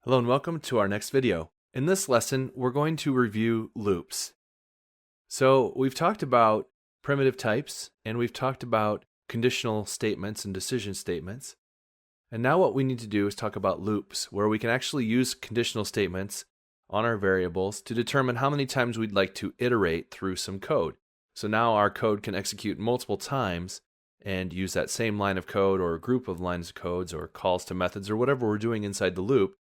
Hello and welcome to our next video. In this lesson, we're going to review loops. So we've talked about primitive types and we've talked about conditional statements and decision statements. And now what we need to do is talk about loops, where we can actually use conditional statements on our variables to determine how many times we'd like to iterate through some code. So now our code can execute multiple times and use that same line of code or a group of lines of codes or calls to methods or whatever we're doing inside the loop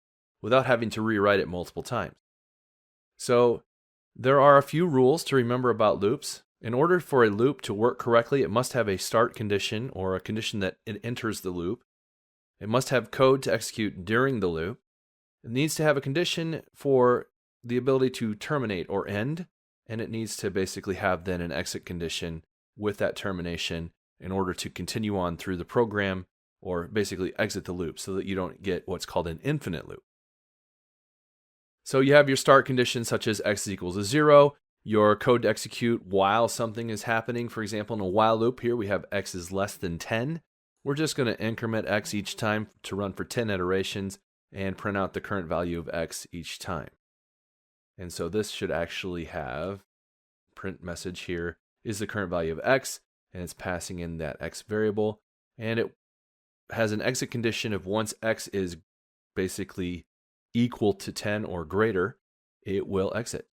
without having to rewrite it multiple times. So there are a few rules to remember about loops. In order for a loop to work correctly, it must have a start condition or a condition that it enters the loop. It must have code to execute during the loop. It needs to have a condition for the ability to terminate or end, and it needs to basically have then an exit condition with that termination in order to continue on through the program or basically exit the loop so that you don't get what's called an infinite loop. So you have your start conditions such as x is equal to 0, your code to execute while something is happening. For example, in a while loop here, we have x is less than 10. We're just going to increment x each time to run for 10 iterations and print out the current value of x each time. And so this should actually have print message here is the current value of x, and it's passing in that x variable. And it has an exit condition of once x is basically equal to 10 or greater, it will exit.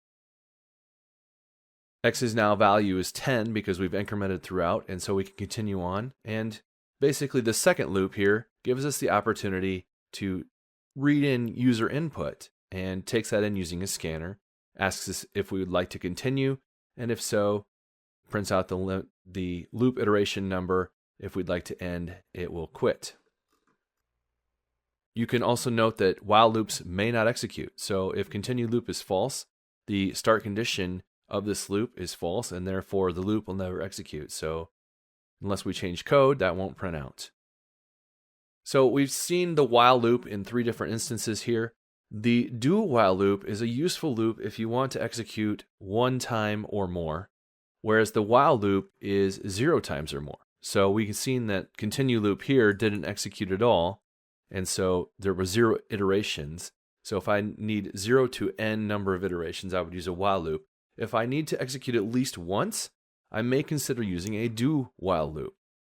X's now value is 10 because we've incremented throughout, and so we can continue on. And basically the second loop here gives us the opportunity to read in user input and takes that in using a scanner, asks us if we would like to continue, and if so, prints out the loop iteration number. If we'd like to end, it will quit. You can also note that while loops may not execute. So if continue loop is false, the start condition of this loop is false, and therefore the loop will never execute. So unless we change code, that won't print out. So we've seen the while loop in 3 different instances here. The do while loop is a useful loop if you want to execute 1 time or more, whereas the while loop is 0 times or more. So we can see that continue loop here didn't execute at all. And so there were 0 iterations. So if I need 0 to n number of iterations, I would use a while loop. If I need to execute at least once, I may consider using a do while loop.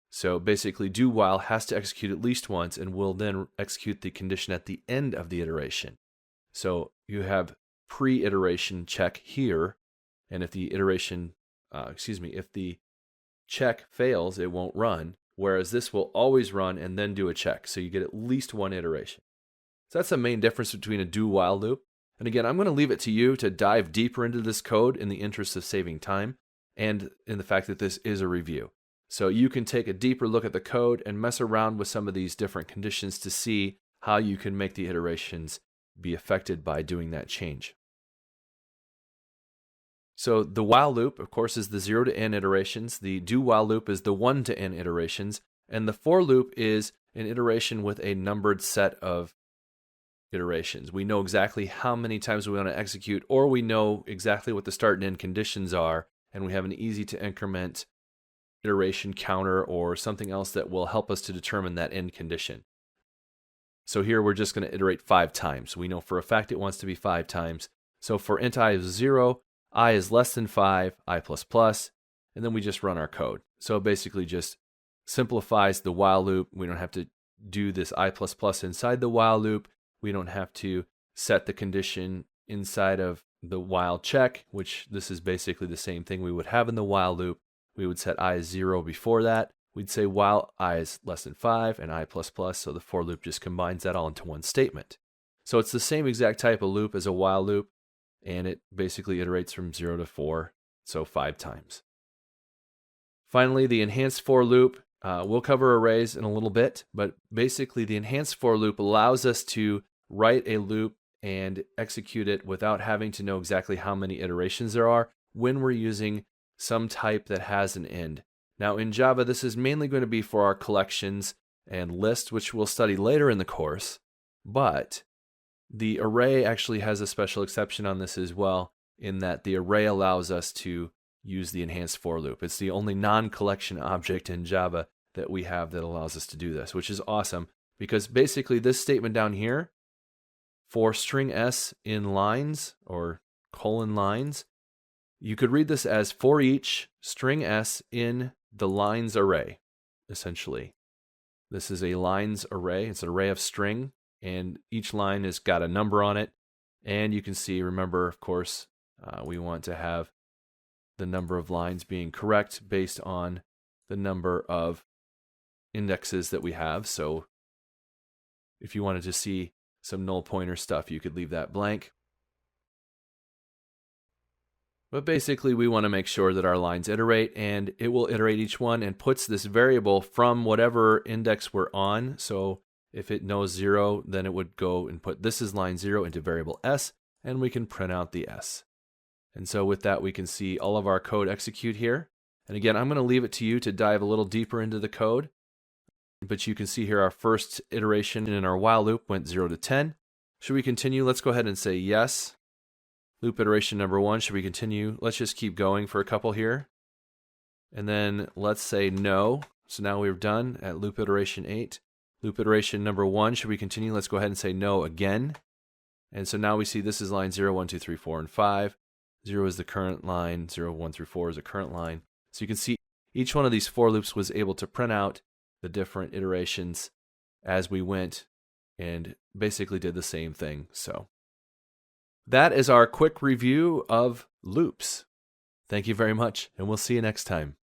So basically do while has to execute at least once and will then execute the condition at the end of the iteration. So you have pre-iteration check here, and if the if the check fails, it won't run. Whereas this will always run and then do a check. So you get at least 1 iteration. So that's the main difference between a do while loop. And again, I'm going to leave it to you to dive deeper into this code in the interest of saving time and in the fact that this is a review. So you can take a deeper look at the code and mess around with some of these different conditions to see how you can make the iterations be affected by doing that change. So the while loop, of course, is the 0 to n iterations. The do while loop is the 1 to n iterations. And the for loop is an iteration with a numbered set of iterations. We know exactly how many times we want to execute, or we know exactly what the start and end conditions are, and we have an easy to increment iteration counter or something else that will help us to determine that end condition. So here we're just going to iterate 5 times. We know for a fact it wants to be 5 times. So for int I is 0, I is less than 5, I++, and then we just run our code. So it basically just simplifies the while loop. We don't have to do this I++ inside the while loop. We don't have to set the condition inside of the while check, which this is basically the same thing we would have in the while loop. We would set I is 0 before that. We'd say while I is less than 5 and I++, so the for loop just combines that all into one statement. So it's the same exact type of loop as a while loop, and it basically iterates from 0 to 4, so 5 times. Finally, the enhanced for loop, we'll cover arrays in a little bit, but basically the enhanced for loop allows us to write a loop and execute it without having to know exactly how many iterations there are when we're using some type that has an end. Now in Java, this is mainly going to be for our collections and lists, which we'll study later in the course, but the array actually has a special exception on this as well, in that the array allows us to use the enhanced for loop. It's the only non-collection object in Java that we have that allows us to do this, which is awesome because basically this statement down here For string S in lines or colon lines, you could read this as for each string S in the lines array, essentially. This is a lines array. It's an array of string, and each line has got a number on it. And you can see, remember, of course, we want to have the number of lines being correct based on the number of indexes that we have. So if you wanted to see some null pointer stuff, you could leave that blank. But basically, we want to make sure that our lines iterate, and it will iterate each one and puts this variable from whatever index we're on. So if it knows 0, then it would go and put this is line 0 into variable S, and we can print out the S. And so with that, we can see all of our code execute here. And again, I'm going to leave it to you to dive a little deeper into the code. But you can see here our first iteration in our while loop went 0 to 10. Should we continue? Let's go ahead and say yes. Loop iteration number 1, should we continue? Let's just keep going for a couple here. And then let's say no. So now we're done at loop iteration 8. Loop iteration number 1, should we continue? Let's go ahead and say no again. And so now we see this is line 0, 1, 2, 3, 4, and 5. 0 is the current line, 0, 1 through 4 is the current line. So you can see each one of these for loops was able to print out the different iterations as we went and basically did the same thing. So that is our quick review of loops. Thank you very much, and we'll see you next time.